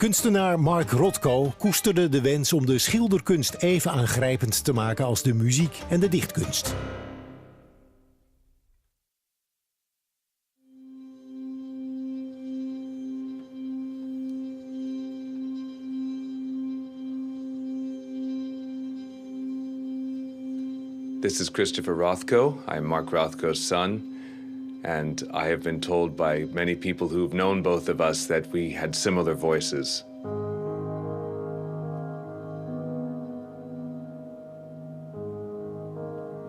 Kunstenaar Mark Rothko koesterde de wens om de schilderkunst even aangrijpend te maken als de muziek en de dichtkunst. This is Christopher Rothko. I'm Mark Rothko's son, and I have been told by many people who've known both of us that we had similar voices.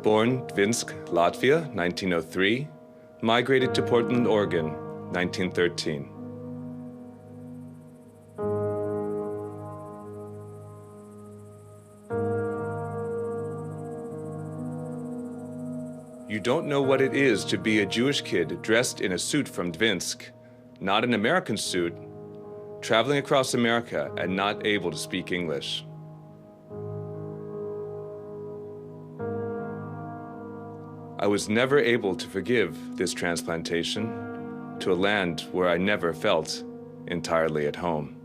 Born Dvinsk, Latvia, 1903, migrated to Portland, Oregon, 1913. You don't know what it is to be a Jewish kid dressed in a suit from Dvinsk, not an American suit, traveling across America and not able to speak English. I was never able to forgive this transplantation to a land where I never felt entirely at home.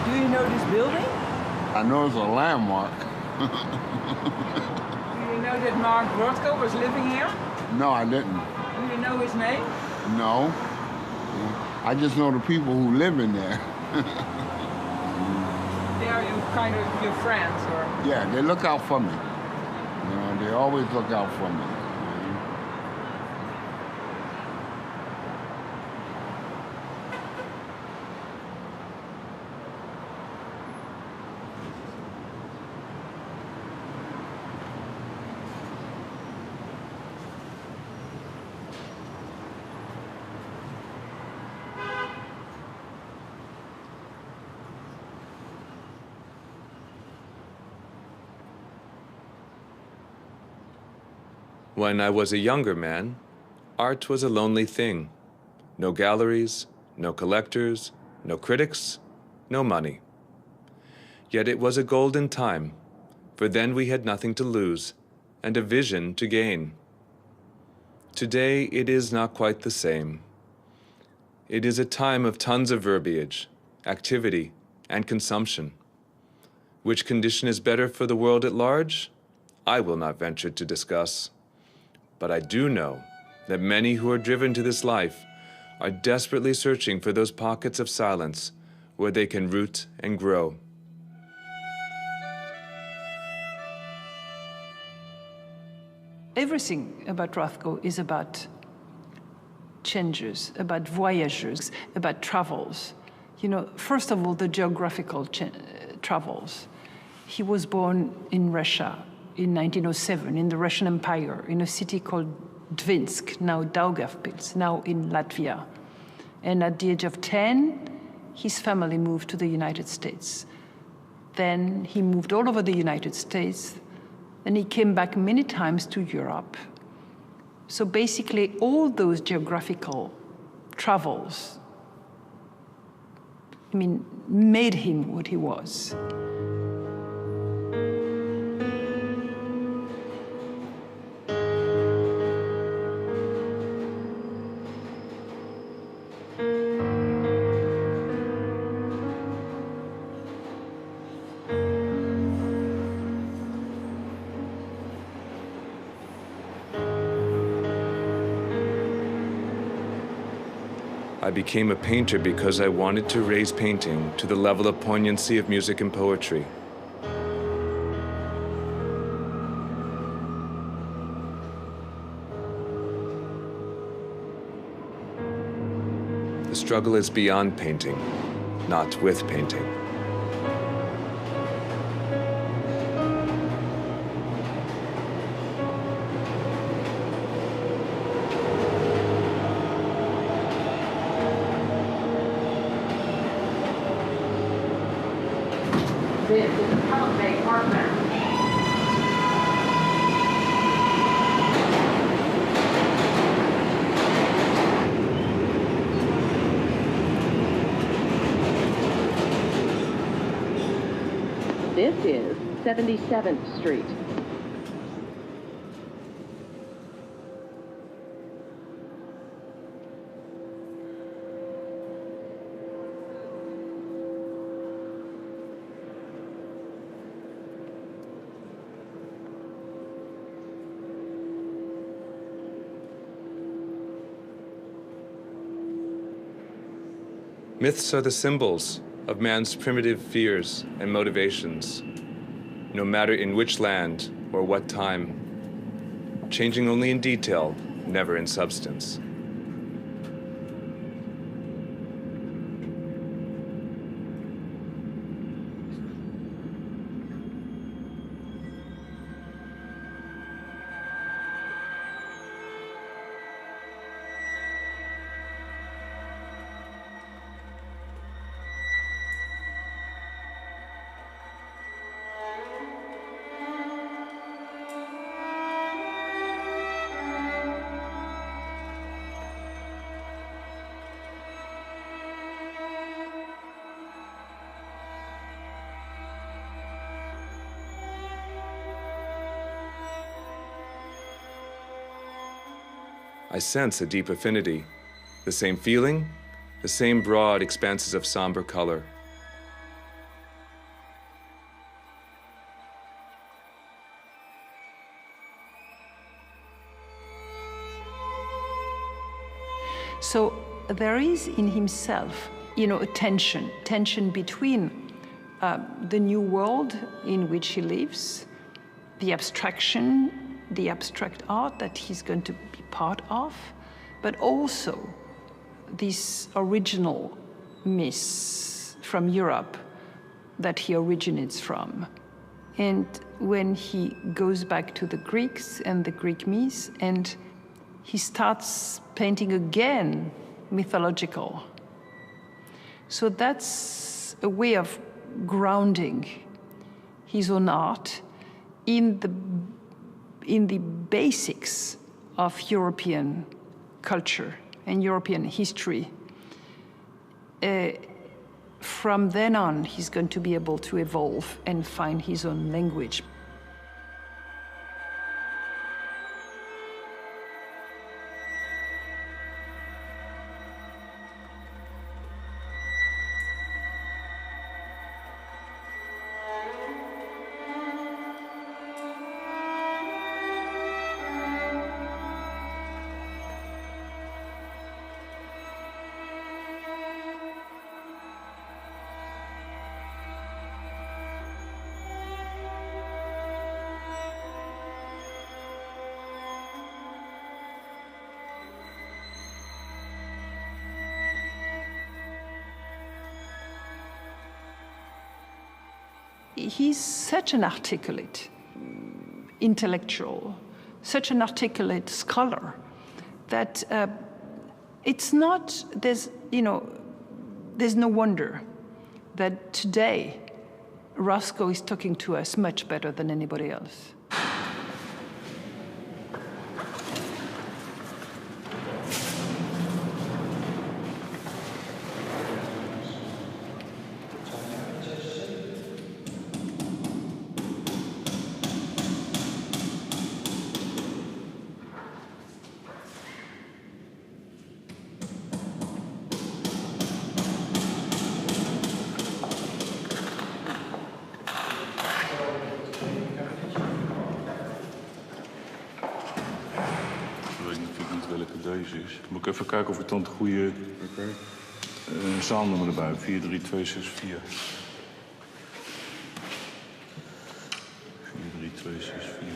Do you know this building? I know it's a landmark. Do you know that Mark Rothko was living here? No, I didn't. Do you know his name? No. I just know the people who live in there. They are you kind of your friends, or? Yeah, they look out for me. They always look out for me. When I was a younger man, art was a lonely thing. No galleries, no collectors, no critics, no money. Yet it was a golden time, for then we had nothing to lose and a vision to gain. Today it is not quite the same. It is a time of tons of verbiage, activity, and consumption. Which condition is better for the world at large? I will not venture to discuss. But I do know that many who are driven to this life are desperately searching for those pockets of silence where they can root and grow. Everything about Rothko is about changes, about voyages, about travels. You know, first of all, the geographical travels. He was born in Russia in 1907, in the Russian Empire, in a city called Dvinsk, now Daugavpils, now in Latvia. And at the age of 10, his family moved to the United States. Then he moved all over the United States. Then he came back many times to Europe. So basically, all those geographical travels, I mean, made him what he was. I became a painter because I wanted to raise painting to the level of poignancy of music and poetry. The struggle is beyond painting, not with painting. This is the Pelham Bay Art Lounge. This is 77th Street. Myths are the symbols of man's primitive fears and motivations, no matter in which land or what time, changing only in detail, never in substance. I sense a deep affinity, the same feeling, the same broad expanses of somber color. So there is in himself, a tension between the new world in which he lives, the abstraction, the abstract art that he's going to be part of, but also this original myth from Europe that he originates from. And when he goes back to the Greeks and the Greek myths, and he starts painting again mythological. So that's a way of grounding his own art in the basics of European culture and European history. From then on, he's going to be able to evolve and find his own language. He's such an articulate intellectual, such an articulate scholar, that it's not, there's no wonder that today Rothko is talking to us much better than anybody else. deze is. Moet ik even kijken of ik dan het goede zaalnummer erbij heb. 43264. 43264.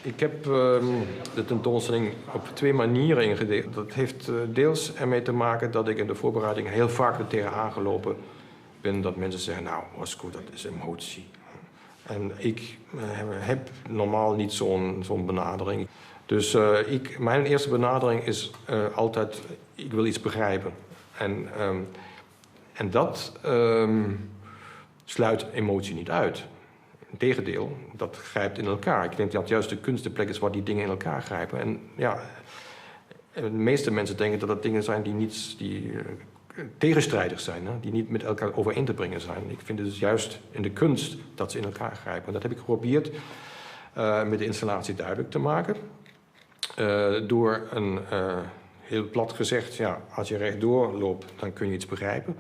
Ik heb de tentoonstelling op 2 manieren ingedeeld. Dat heeft deels ermee te maken dat ik in de voorbereiding heel vaak er tegenaan gelopen ben dat mensen zeggen, nou, Oskar, dat is emotie. En ik heb normaal niet zo'n benadering. Dus mijn eerste benadering is altijd, ik wil iets begrijpen. En dat sluit emotie niet uit. Integendeel, dat grijpt in elkaar. Ik denk dat juist de kunst de plek is waar die dingen in elkaar grijpen. En ja, de meeste mensen denken dat dat dingen zijn die tegenstrijdig zijn. Hè? Die niet met elkaar overeen te brengen zijn. Ik vind het dus juist in de kunst dat ze in elkaar grijpen. En dat heb ik geprobeerd met de installatie duidelijk te maken. Door een, heel plat gezegd, ja, als je rechtdoor loopt, dan kun je iets begrijpen.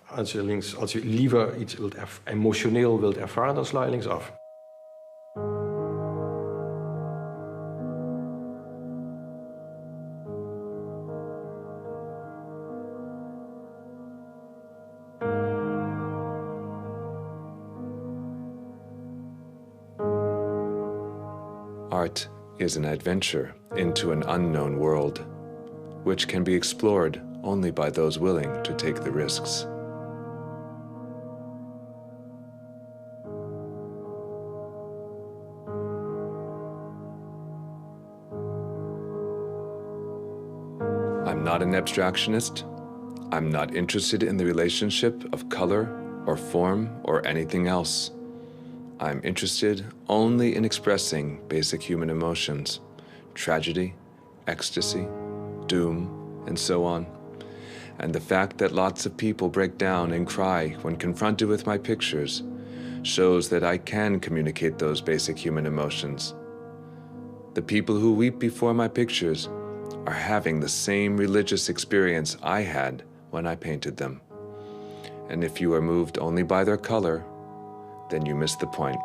Als je liever iets emotioneel wilt ervaren, dan sla je linksaf. Art is an adventure into an unknown world, which can be explored only by those willing to take the risks. I'm not an abstractionist. I'm not interested in the relationship of color or form or anything else. I'm interested only in expressing basic human emotions, tragedy, ecstasy, doom, and so on. And the fact that lots of people break down and cry when confronted with my pictures shows that I can communicate those basic human emotions. The people who weep before my pictures are having the same religious experience I had when I painted them. And if you are moved only by their color, then you miss the point.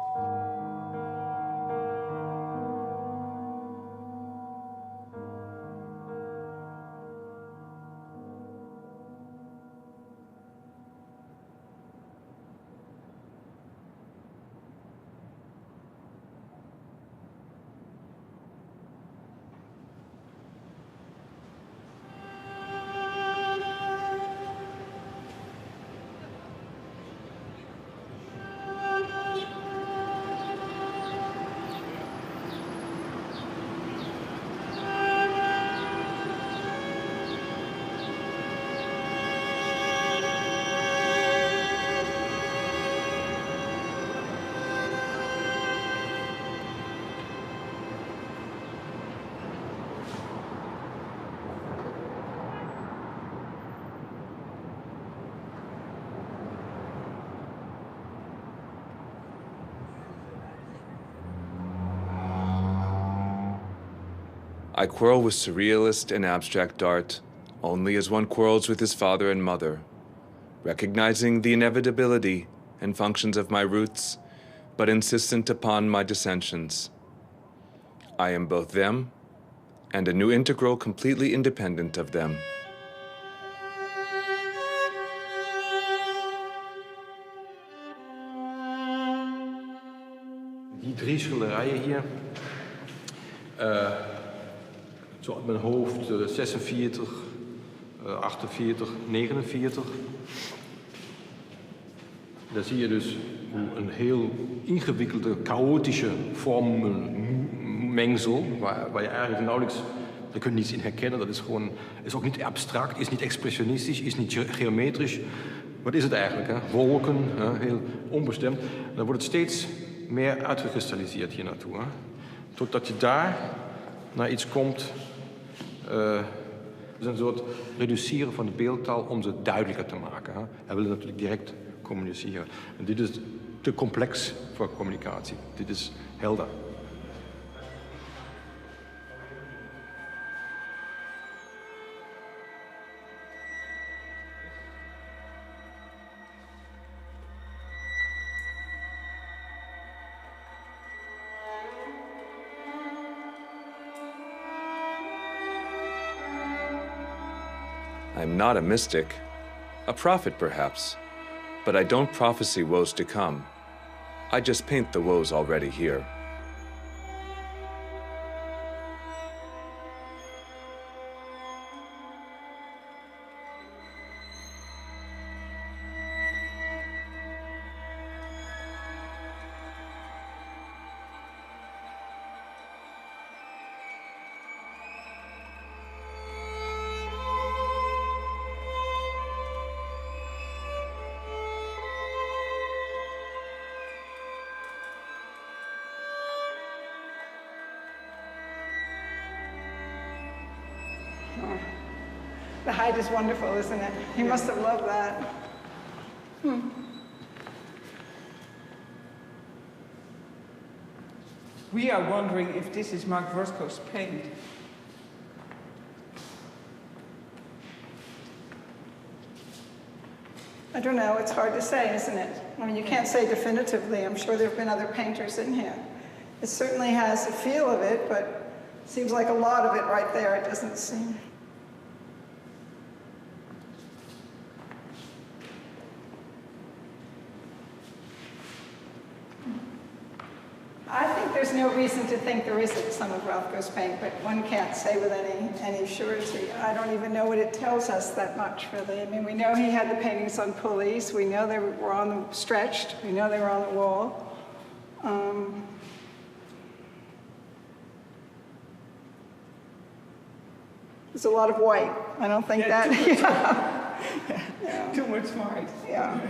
I quarrel with surrealist and abstract art only as one quarrels with his father and mother, recognizing the inevitability and functions of my roots, but insistent upon my dissensions. I am both them and a new integral completely independent of them. Die 3 schilderijen hier, zo uit mijn hoofd 46, 48, 49. Daar zie je dus hoe een heel ingewikkelde, chaotische vormenmengsel, waar je eigenlijk nauwelijks, je kunt niets in herkennen, dat is gewoon, is ook niet abstract, is niet expressionistisch, is niet geometrisch. Wat is het eigenlijk? Hè? Wolken, hè? Heel onbestemd. Dan wordt het steeds meer uitgekristalliseerd hier naartoe. Hè? Totdat je daar naar iets komt is een soort reduceren van de beeldtaal om ze duidelijker te maken. Hè. Hij wil natuurlijk direct communiceren. En dit is te complex voor communicatie. Dit is helder. I'm not a mystic, a prophet perhaps, but I don't prophesy woes to come. I just paint the woes already here. The height is wonderful, isn't it? He must have loved that. We are wondering if this is Mark Rothko's paint. I don't know, it's hard to say, isn't it? I mean, you can't say definitively. I'm sure there have been other painters in here. It certainly has a feel of it, but it seems like a lot of it right there. It doesn't seem. I think there's no reason to think there isn't some of Rothko's paint, but one can't say with any surety. I don't even know what it tells us that much, really. I mean, we know he had the paintings on pulleys. We know they were on the stretched. We know they were on the wall. There's a lot of white. I don't think Too much white. Yeah.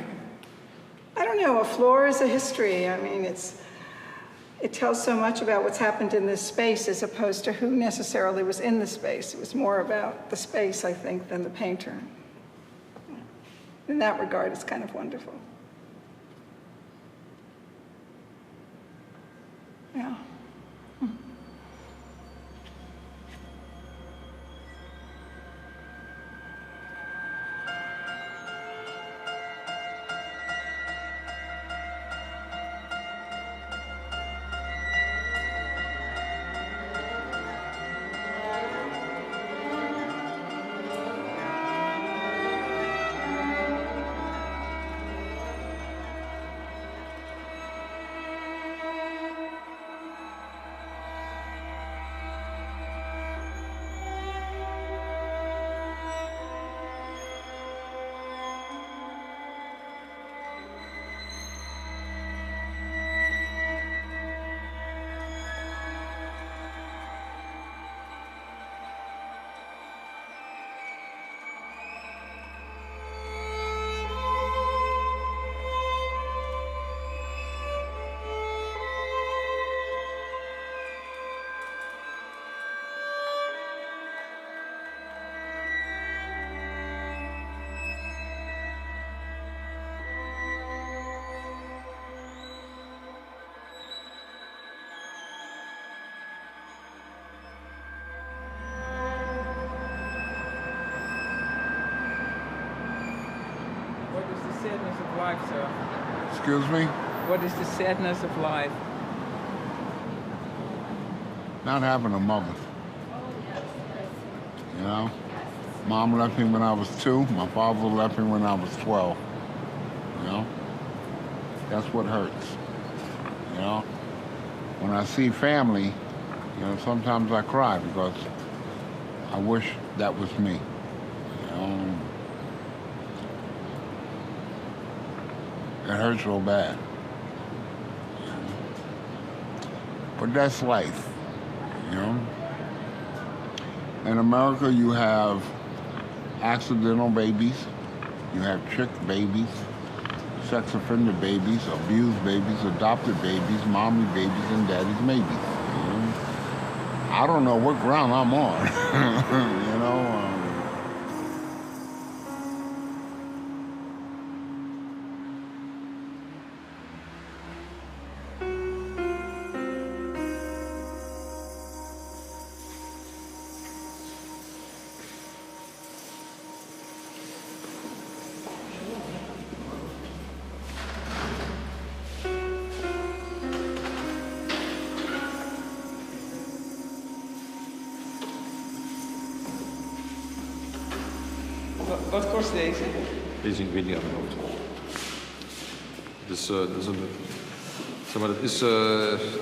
I don't know. A floor is a history. I mean, it tells so much about what's happened in this space as opposed to who necessarily was in the space. It was more about the space, I think, than the painter. In that regard, it's kind of wonderful. Yeah. Sadness of life, sir. Excuse me? What is the sadness of life? Not having a mother. You know? Mom left me when I was 2. My father left me when I was 12. You know? That's what hurts. You know? When I see family, you know, sometimes I cry because I wish that was me. You know? It hurts real bad. But that's life, you know? In America, you have accidental babies, you have tricked babies, sex offender babies, abused babies, adopted babies, mommy babies, and daddy's babies. You know? I don't know what ground I'm on, you know. Wat kost deze? Deze weet ik niet aan mijn hoofd. Dus, dat is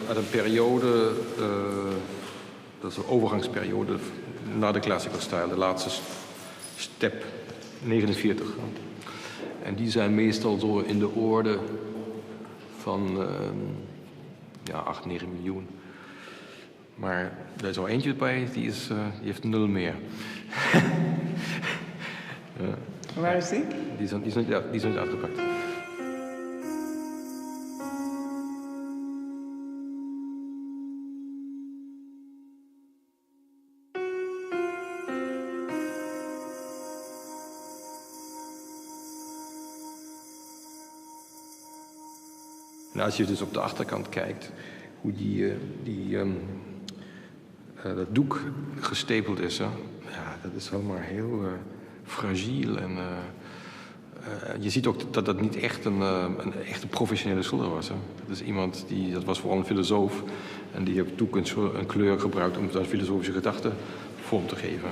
uit een periode, dat is een overgangsperiode naar de classical style, de laatste step, 49. En die zijn meestal zo in de orde van 8, 9 miljoen. Maar er is al eentje bij, die heeft 0 meer. Waar is die? Die is niet uitgepakt. En als je dus op de achterkant kijkt, hoe dat doek gestapeld is, hè? Ja, dat is allemaal heel fragiel. En je ziet ook dat dat niet echt een echte professionele schilder was. Hè? Dat is iemand dat was vooral een filosoof. En die heeft doek een kleur gebruikt om zijn filosofische gedachten vorm te geven.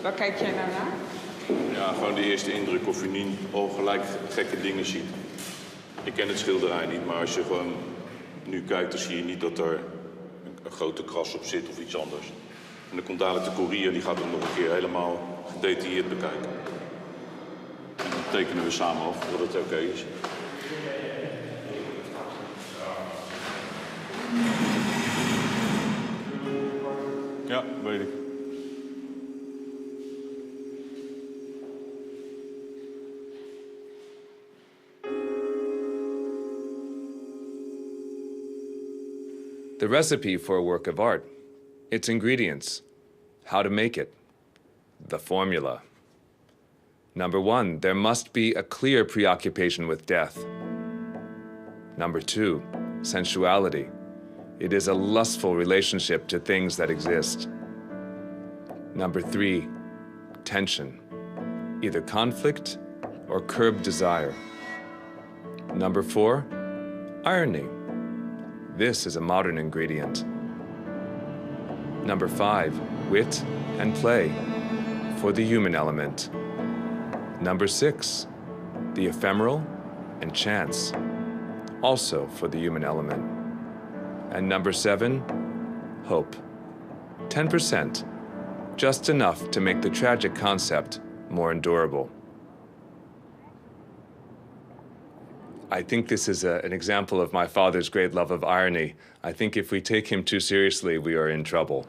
Waar kijk jij nou naar? Ja, gewoon de eerste indruk of je niet al gelijk gekke dingen ziet. Ik ken het schilderij niet, maar als je gewoon nu kijkt, dan zie je niet dat er een grote kras op zit of iets anders. En dan komt dadelijk de courier, die gaat het nog een keer helemaal gedetailleerd bekijken. En dan tekenen we samen af dat het oké is. Ja, weet ik. The recipe for a work of art, its ingredients, how to make it, the formula. Number 1, there must be a clear preoccupation with death. Number 2, sensuality. It is a lustful relationship to things that exist. Number 3, tension, either conflict or curbed desire. Number 4, irony. This is a modern ingredient. Number 5, wit and play, for the human element. Number 6, the ephemeral and chance, also for the human element. And number 7, hope. 10%, just enough to make the tragic concept more endurable. I think this is an example of my father's great love of irony. I think if we take him too seriously, we are in trouble.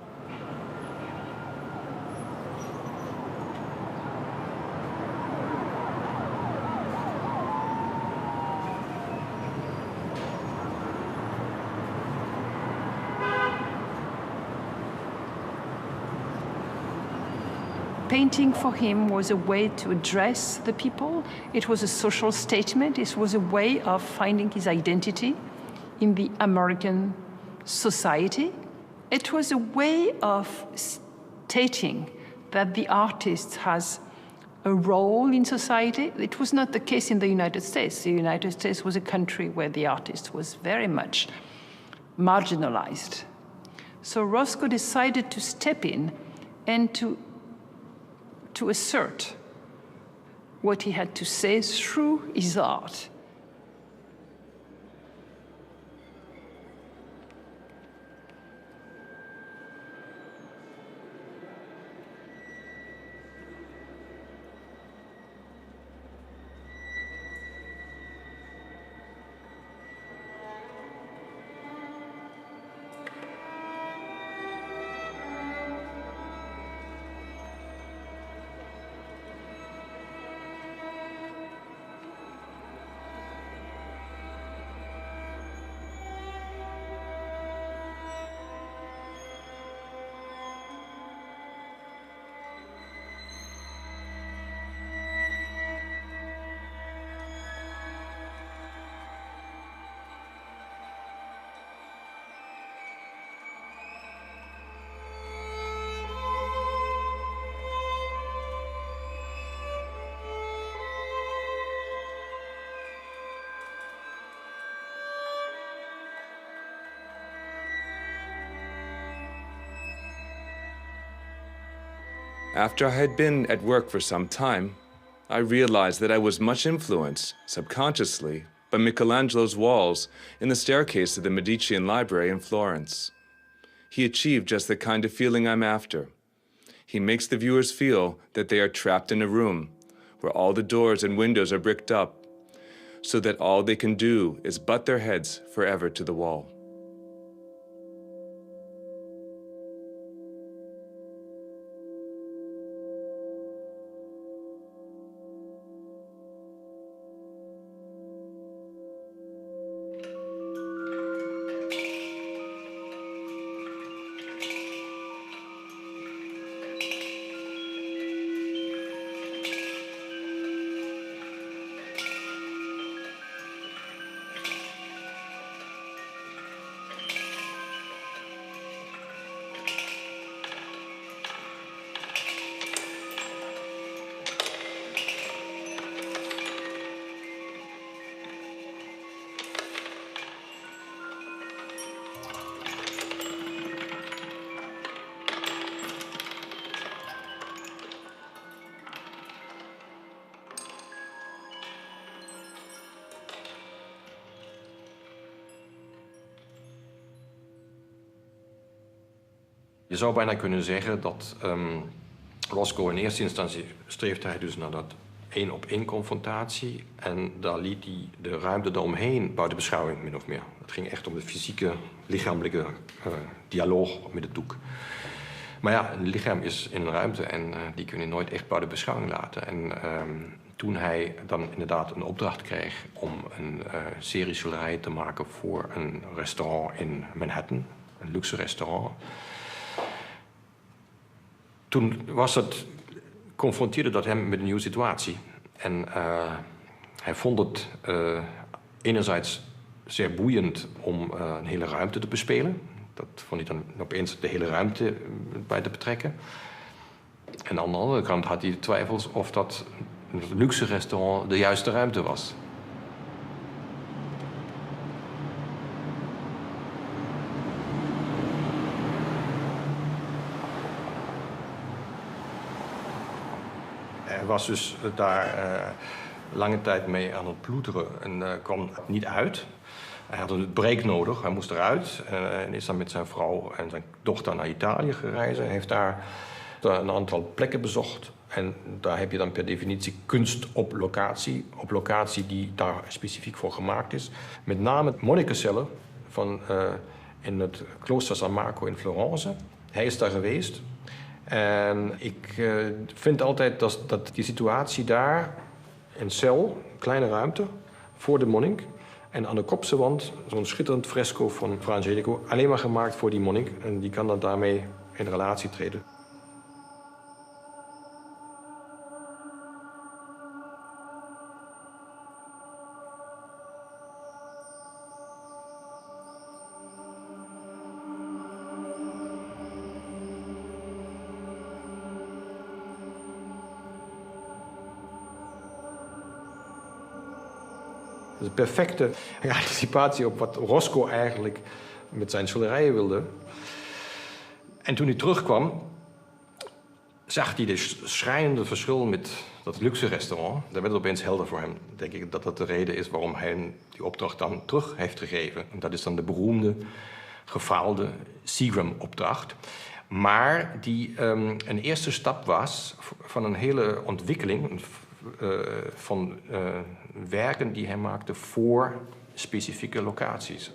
Painting for him was a way to address the people. It was a social statement. It was a way of finding his identity in the American society. It was a way of stating that the artist has a role in society. It was not the case in the United States. The United States was a country where the artist was very much marginalized. So Rothko decided to step in and to assert what he had to say through his art. After I had been at work for some time, I realized that I was much influenced, subconsciously, by Michelangelo's walls in the staircase of the Medicean Library in Florence. He achieved just the kind of feeling I'm after. He makes the viewers feel that they are trapped in a room where all the doors and windows are bricked up, so that all they can do is butt their heads forever to the wall. Je zou bijna kunnen zeggen dat Roscoe in eerste instantie streefde hij dus naar dat 1-op-1 confrontatie. En daar liet hij de ruimte daaromheen buiten beschouwing, min of meer. Het ging echt om de fysieke, lichamelijke dialoog met het doek. Maar ja, een lichaam is in een ruimte en die kun je nooit echt buiten beschouwing laten. En toen hij dan inderdaad een opdracht kreeg om een serie schilderijen te maken voor een restaurant in Manhattan, een luxe restaurant. Toen confronteerde dat hem met een nieuwe situatie. En hij vond het enerzijds zeer boeiend om een hele ruimte te bespelen. Dat vond hij dan opeens de hele ruimte bij te betrekken. En aan de andere kant had hij twijfels of dat luxe restaurant de juiste ruimte was. Hij was dus daar lange tijd mee aan het ploeteren en kwam niet uit. Hij had een break nodig, hij moest eruit en is dan met zijn vrouw en zijn dochter naar Italië gereisd. Hij heeft daar een aantal plekken bezocht. En daar heb je dan per definitie kunst op locatie die daar specifiek voor gemaakt is. Met name monnikencellen in het klooster San Marco in Florence. Hij is daar geweest. En ik vind altijd dat die situatie daar, een cel, kleine ruimte, voor de monnik. En aan de kopse wand zo'n schitterend fresco van Fra Angelico, alleen maar gemaakt voor die monnik. En die kan dan daarmee in relatie treden. Dat is een perfecte anticipatie op wat Roscoe eigenlijk met zijn schilderijen wilde. En toen hij terugkwam, zag hij de schrijnende verschil met dat luxe restaurant. Daar werd het opeens helder voor hem. Denk ik dat dat de reden is waarom hij die opdracht dan terug heeft gegeven. En dat is dan de beroemde, gefaalde Seagram-opdracht. Maar die een eerste stap was van een hele ontwikkeling van werken die hij maakte voor specifieke locaties.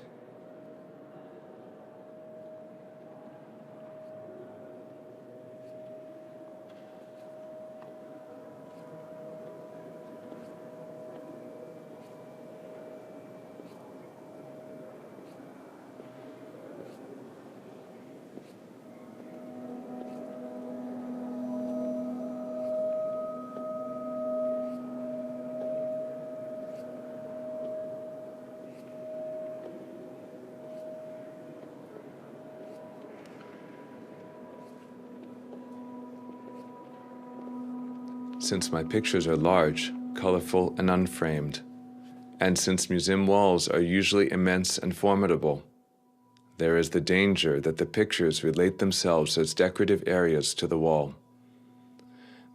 Since my pictures are large, colorful, and unframed, and since museum walls are usually immense and formidable, there is the danger that the pictures relate themselves as decorative areas to the wall.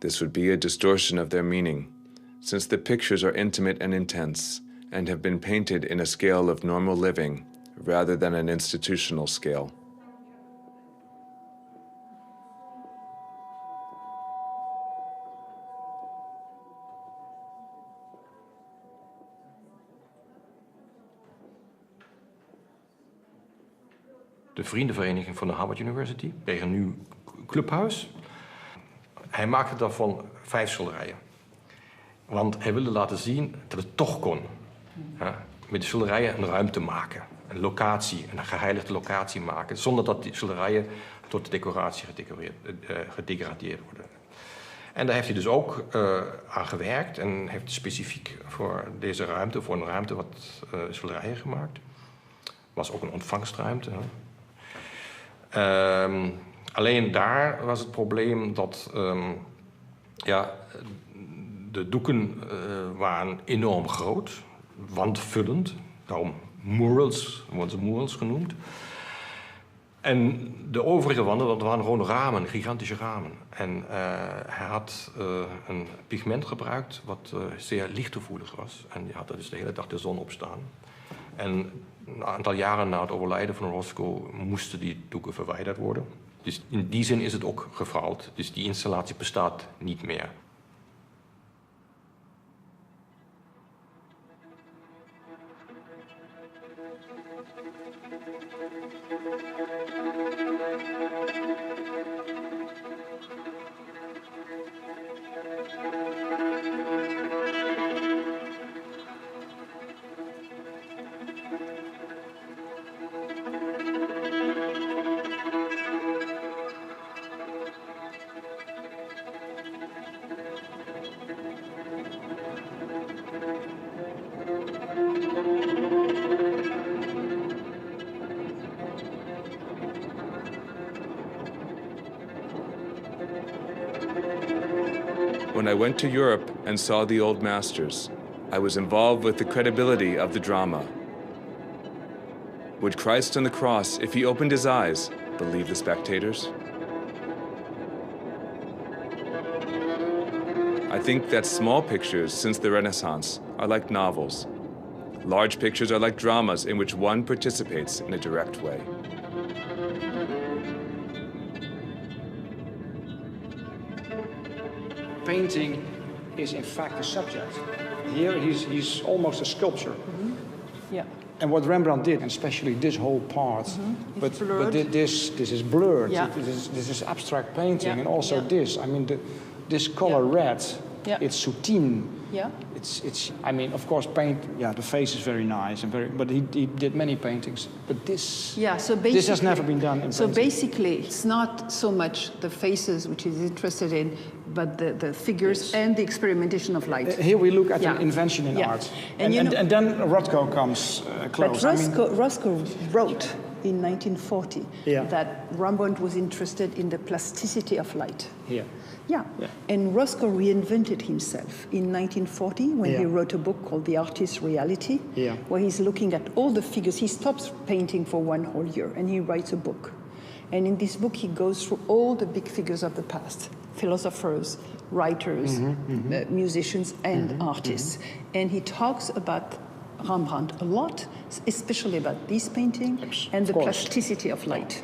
This would be a distortion of their meaning, since the pictures are intimate and intense and have been painted in a scale of normal living rather than an institutional scale. De vriendenvereniging van de Harvard University kreeg een nieuw clubhuis. Hij maakte daarvan 5 schilderijen. Want hij wilde laten zien dat het toch kon. Ja, met de schilderijen een ruimte maken. Een locatie, een geheiligde locatie maken. Zonder dat die schilderijen tot decoratie gedegradeerd worden. En daar heeft hij dus ook aan gewerkt. En heeft specifiek voor deze ruimte, voor een ruimte wat schilderijen gemaakt. Was ook een ontvangstruimte. Alleen daar was het probleem dat de doeken waren enorm groot, wandvullend, daarom murals, worden ze murals genoemd. En de overige wanden, dat waren gewoon ramen, gigantische ramen. En hij had een pigment gebruikt wat zeer lichtgevoelig was. En die had er dus de hele dag de zon op staan. En een aantal jaren na het overlijden van Rothko moesten die doeken verwijderd worden. Dus in die zin is het ook gefaald. Dus die installatie bestaat niet meer. When I went to Europe and saw the old masters, I was involved with the credibility of the drama. Would Christ on the cross, if he opened his eyes, believe the spectators? I think that small pictures since the Renaissance are like novels. Large pictures are like dramas in which one participates in a direct way. Painting is in fact a subject. Here he's almost a sculpture. Mm-hmm. Yeah. And what Rembrandt did, and especially this whole part, but this is blurred. Yeah. This is abstract painting, Yeah. and also Yeah. this. I mean, this color red, it's soutine. Yeah. It's. I mean, of course, the face is very nice and very. But he did many paintings. But this. Yeah. So basically, this has never been done in So painting. basically, it's not so much the faces which he's interested in, but the figures and the experimentation of light. Here we look at an invention in art, And then Rothko comes close. But Rothko wrote in 1940 Yeah. that Rembrandt was interested in the plasticity of light. Here. Yeah. And Rothko reinvented himself in 1940 when he wrote a book called The Artist's Reality, where he's looking at all the figures. He stops painting for 1 whole year and he writes a book. And in this book, he goes through all the big figures of the past, philosophers, writers, musicians, and artists. And he talks about Rembrandt a lot, especially about this painting and the plasticity of light.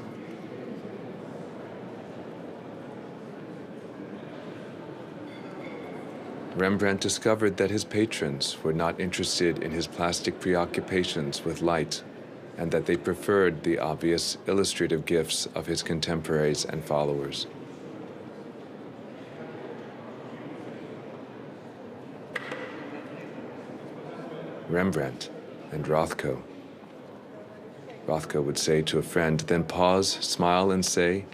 Rembrandt discovered that his patrons were not interested in his plastic preoccupations with light, and that they preferred the obvious illustrative gifts of his contemporaries and followers. Rembrandt and Rothko. Rothko would say to a friend, then pause, smile, and say,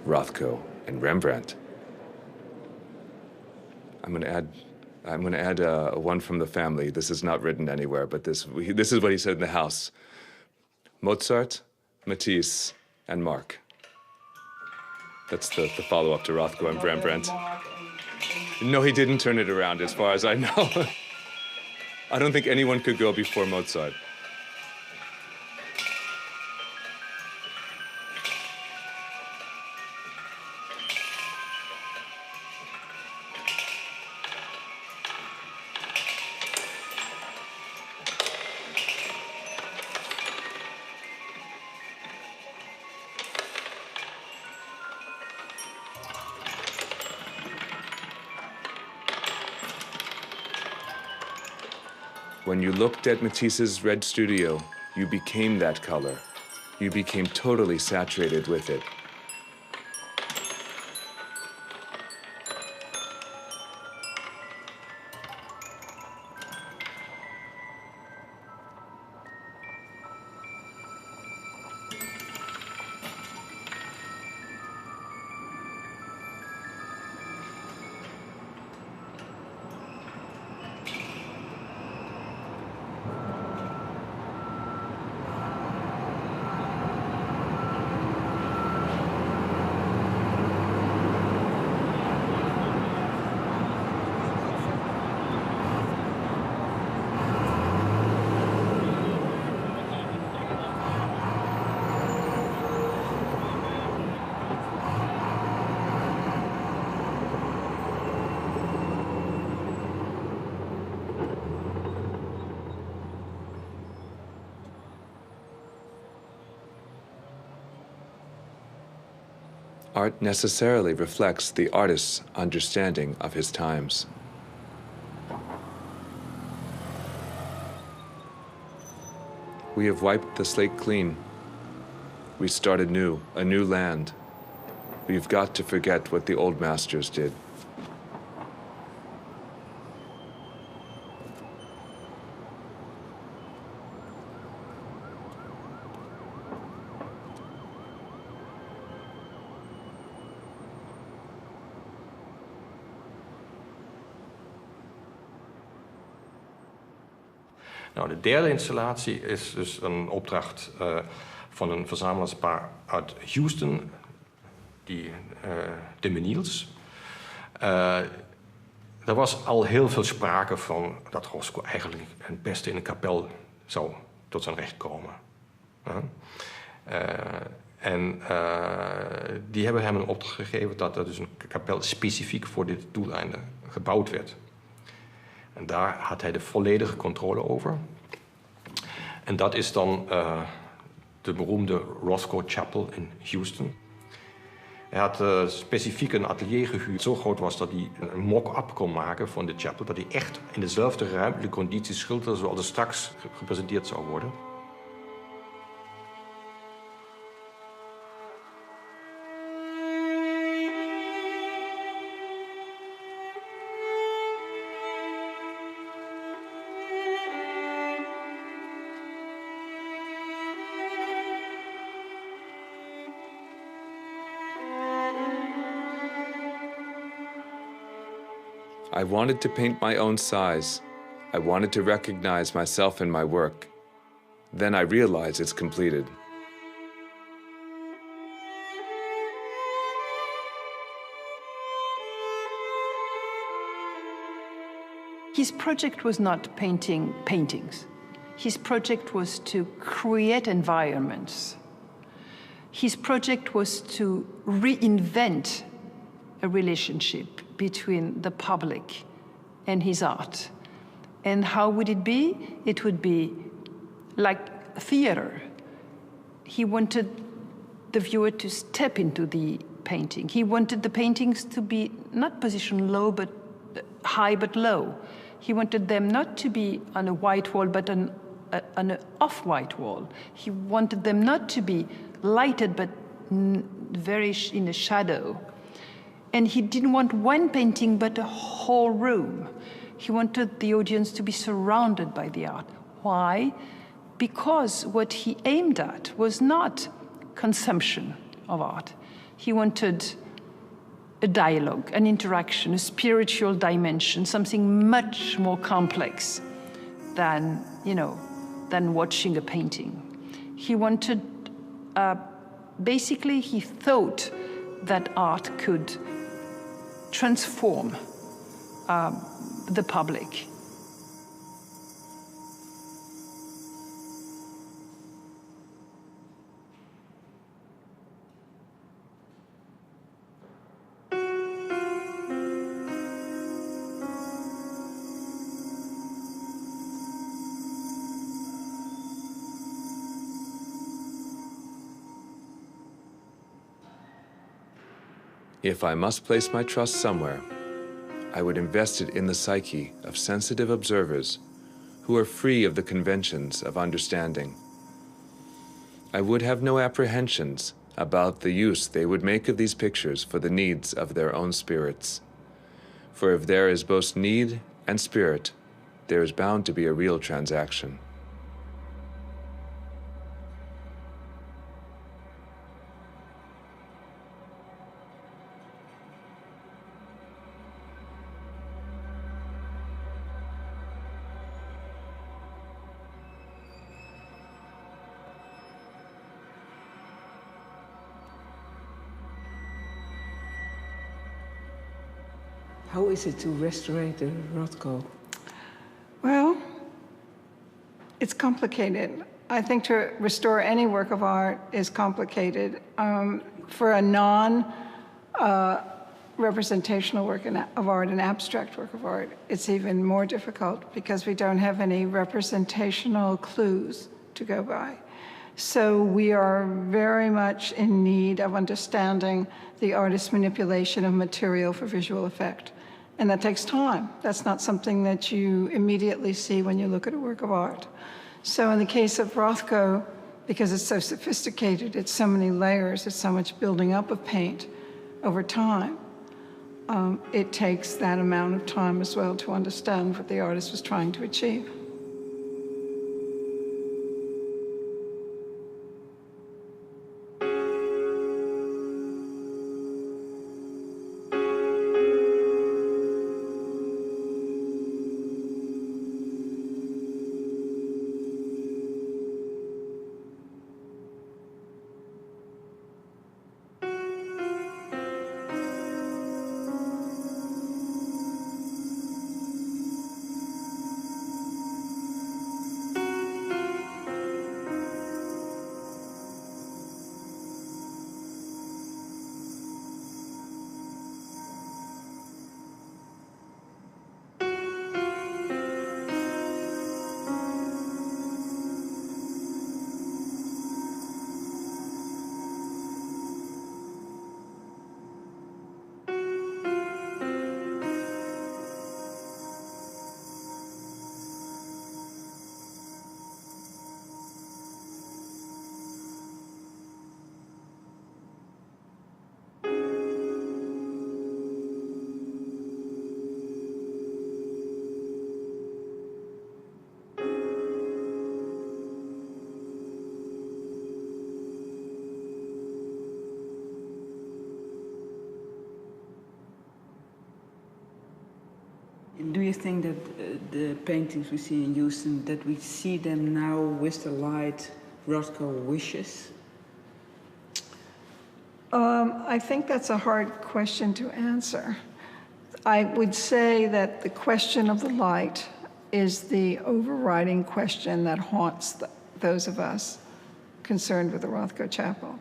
Rothko and Rembrandt. I'm going to add one from the family. This is not written anywhere, but this is what he said in the house. Mozart, Matisse, and Mark. That's the follow-up to Rothko and Rembrandt. No, he didn't turn it around, as far as I know. I don't think anyone could go before Mozart. When you looked at Matisse's Red Studio, you became that color. You became totally saturated with it. Art necessarily reflects the artist's understanding of his times. We have wiped the slate clean. We start anew, a new land. We've got to forget what the old masters did. Nou, de derde installatie is dus een opdracht van een verzamelaarspaar uit Houston, de Menils. Er was al heel veel sprake van dat Roscoe eigenlijk het beste in een kapel zou tot zijn recht komen. Die hebben hem een opdracht gegeven dat er dus een kapel specifiek voor dit doeleinde gebouwd werd. En daar had hij de volledige controle over. En dat is dan de beroemde Roscoe Chapel in Houston. Hij had specifiek een atelier gehuurd. Zo groot was dat hij een mock-up kon maken van de chapel. Dat hij echt in dezelfde ruimtelijke condities schilderde zoals het straks gepresenteerd zou worden. I wanted to paint my own size. I wanted to recognize myself in my work. Then I realize it's completed. His project was not painting paintings. His project was to create environments. His project was to reinvent a relationship between the public and his art. And how would it be? It would be like theater. He wanted the viewer to step into the painting. He wanted the paintings to be not positioned low, but high but low. He wanted them not to be on a white wall, but on an off-white wall. He wanted them not to be lighted, but very in a shadow. And he didn't want one painting, but a whole room. He wanted the audience to be surrounded by the art. Why? Because what he aimed at was not consumption of art. He wanted a dialogue, an interaction, a spiritual dimension, something much more complex than, than watching a painting. He wanted, basically, he thought that art could transform the public. If I must place my trust somewhere, I would invest it in the psyche of sensitive observers who are free of the conventions of understanding. I would have no apprehensions about the use they would make of these pictures for the needs of their own spirits. For if there is both need and spirit, there is bound to be a real transaction. How is it to restore the Rothko? Well, it's complicated. I think to restore any work of art is complicated. For a non-representational work of art, an abstract work of art, it's even more difficult because we don't have any representational clues to go by. So we are very much in need of understanding the artist's manipulation of material for visual effect. And that takes time. That's not something that you immediately see when you look at a work of art. So in the case of Rothko, because it's so sophisticated, it's so many layers, it's so much building up of paint over time, it takes that amount of time as well to understand what the artist was trying to achieve. Do you think that the paintings we see in Houston, that we see them now with the light Rothko wishes? I think that's a hard question to answer. I would say that the question of the light is the overriding question that haunts those of us concerned with the Rothko Chapel.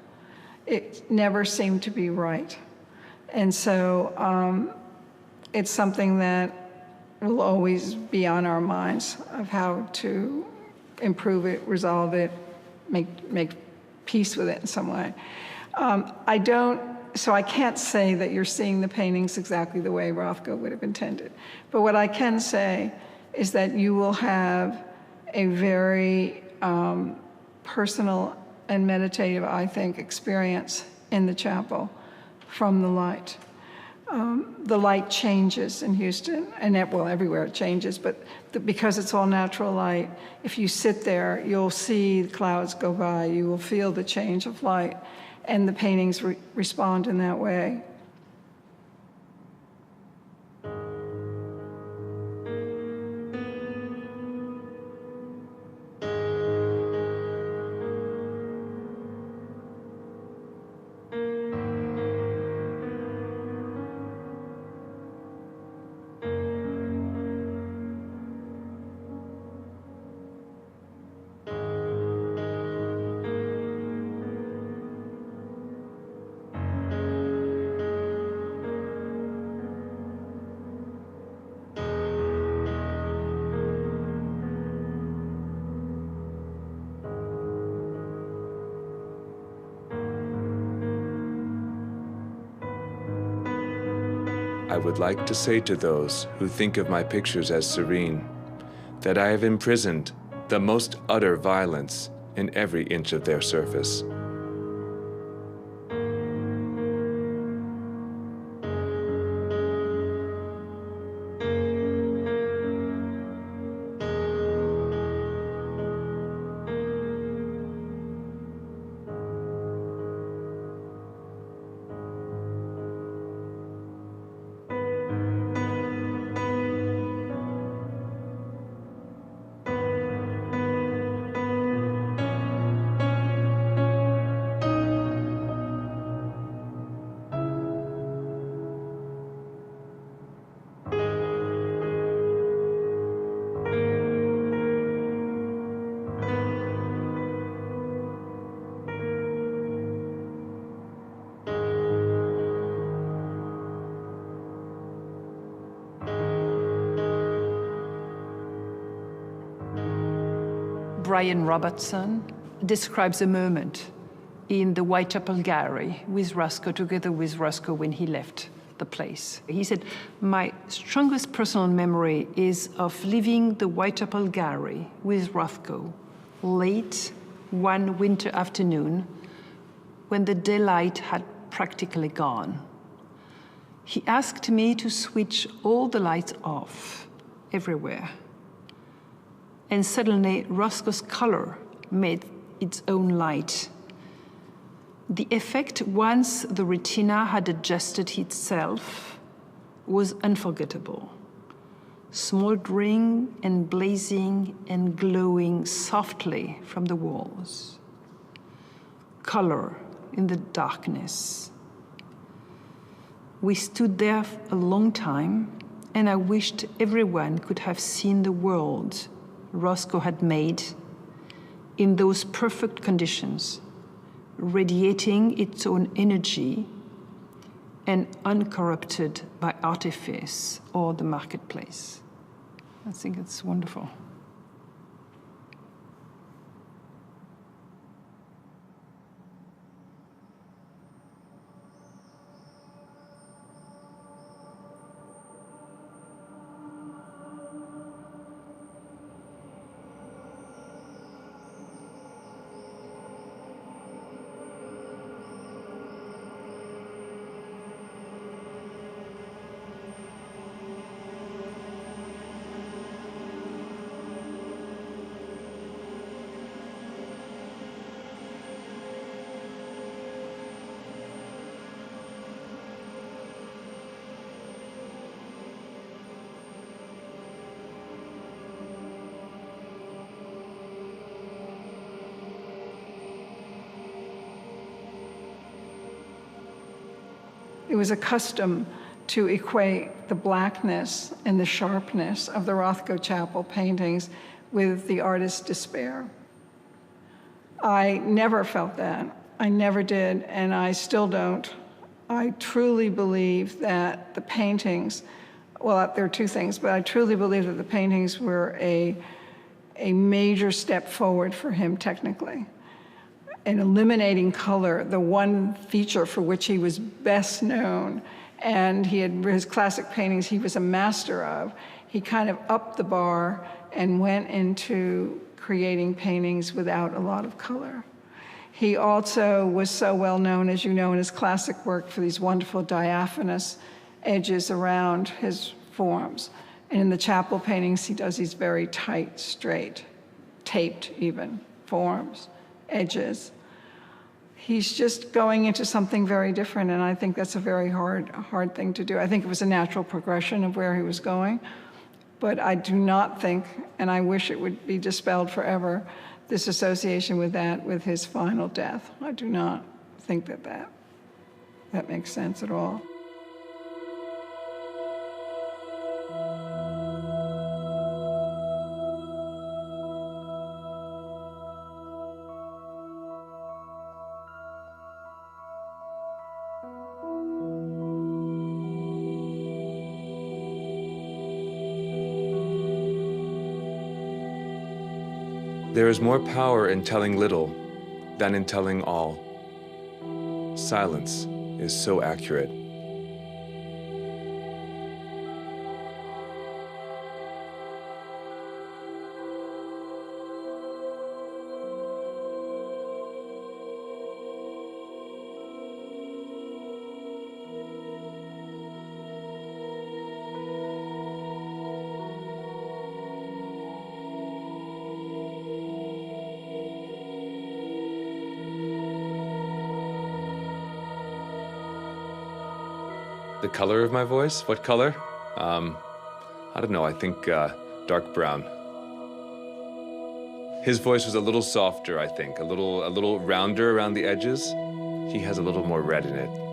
It never seemed to be right. And so it's something that will always be on our minds of how to improve it, resolve it, make peace with it in some way. So I can't say that you're seeing the paintings exactly the way Rothko would have intended. But what I can say is that you will have a very personal and meditative, I think, experience in the chapel from the light. The light changes in Houston, and everywhere it changes, but because it's all natural light, if you sit there, you'll see the clouds go by, you will feel the change of light, and the paintings respond in that way. I would like to say to those who think of my pictures as serene that I have imprisoned the most utter violence in every inch of their surface. Brian Robertson describes a moment in the Whitechapel Gallery with Rothko, together with Rothko when he left the place. He said, "My strongest personal memory is of leaving the Whitechapel Gallery with Rothko late one winter afternoon when the daylight had practically gone. He asked me to switch all the lights off everywhere. And suddenly, Rothko's color made its own light. The effect, once the retina had adjusted itself, was unforgettable. Smoldering and blazing and glowing softly from the walls. Color in the darkness. We stood there a long time, and I wished everyone could have seen the world Rothko had made in those perfect conditions, radiating its own energy and uncorrupted by artifice or the marketplace." I think it's wonderful. It was a custom to equate the blackness and the sharpness of the Rothko Chapel paintings with the artist's despair. I never felt that. I never did, and I still don't. I truly believe that the paintings, well, there are two things, but I truly believe that the paintings were a major step forward for him technically. In eliminating color, the one feature for which he was best known, and he had his classic paintings he was a master of, he kind of upped the bar and went into creating paintings without a lot of color. He also was so well known, as you know, in his classic work for these wonderful diaphanous edges around his forms. And in the chapel paintings, he does these very tight, straight, taped even forms, edges. He's just going into something very different, and I think that's a very hard thing to do. I think it was a natural progression of where he was going, but I do not think, and I wish it would be dispelled forever, this association with that, with his final death. I do not think that makes sense at all. There is more power in telling little than in telling all. Silence is so accurate. The color of my voice? What color? I don't know, I think dark brown. His voice was a little softer, I think, a little rounder around the edges. He has a little more red in it.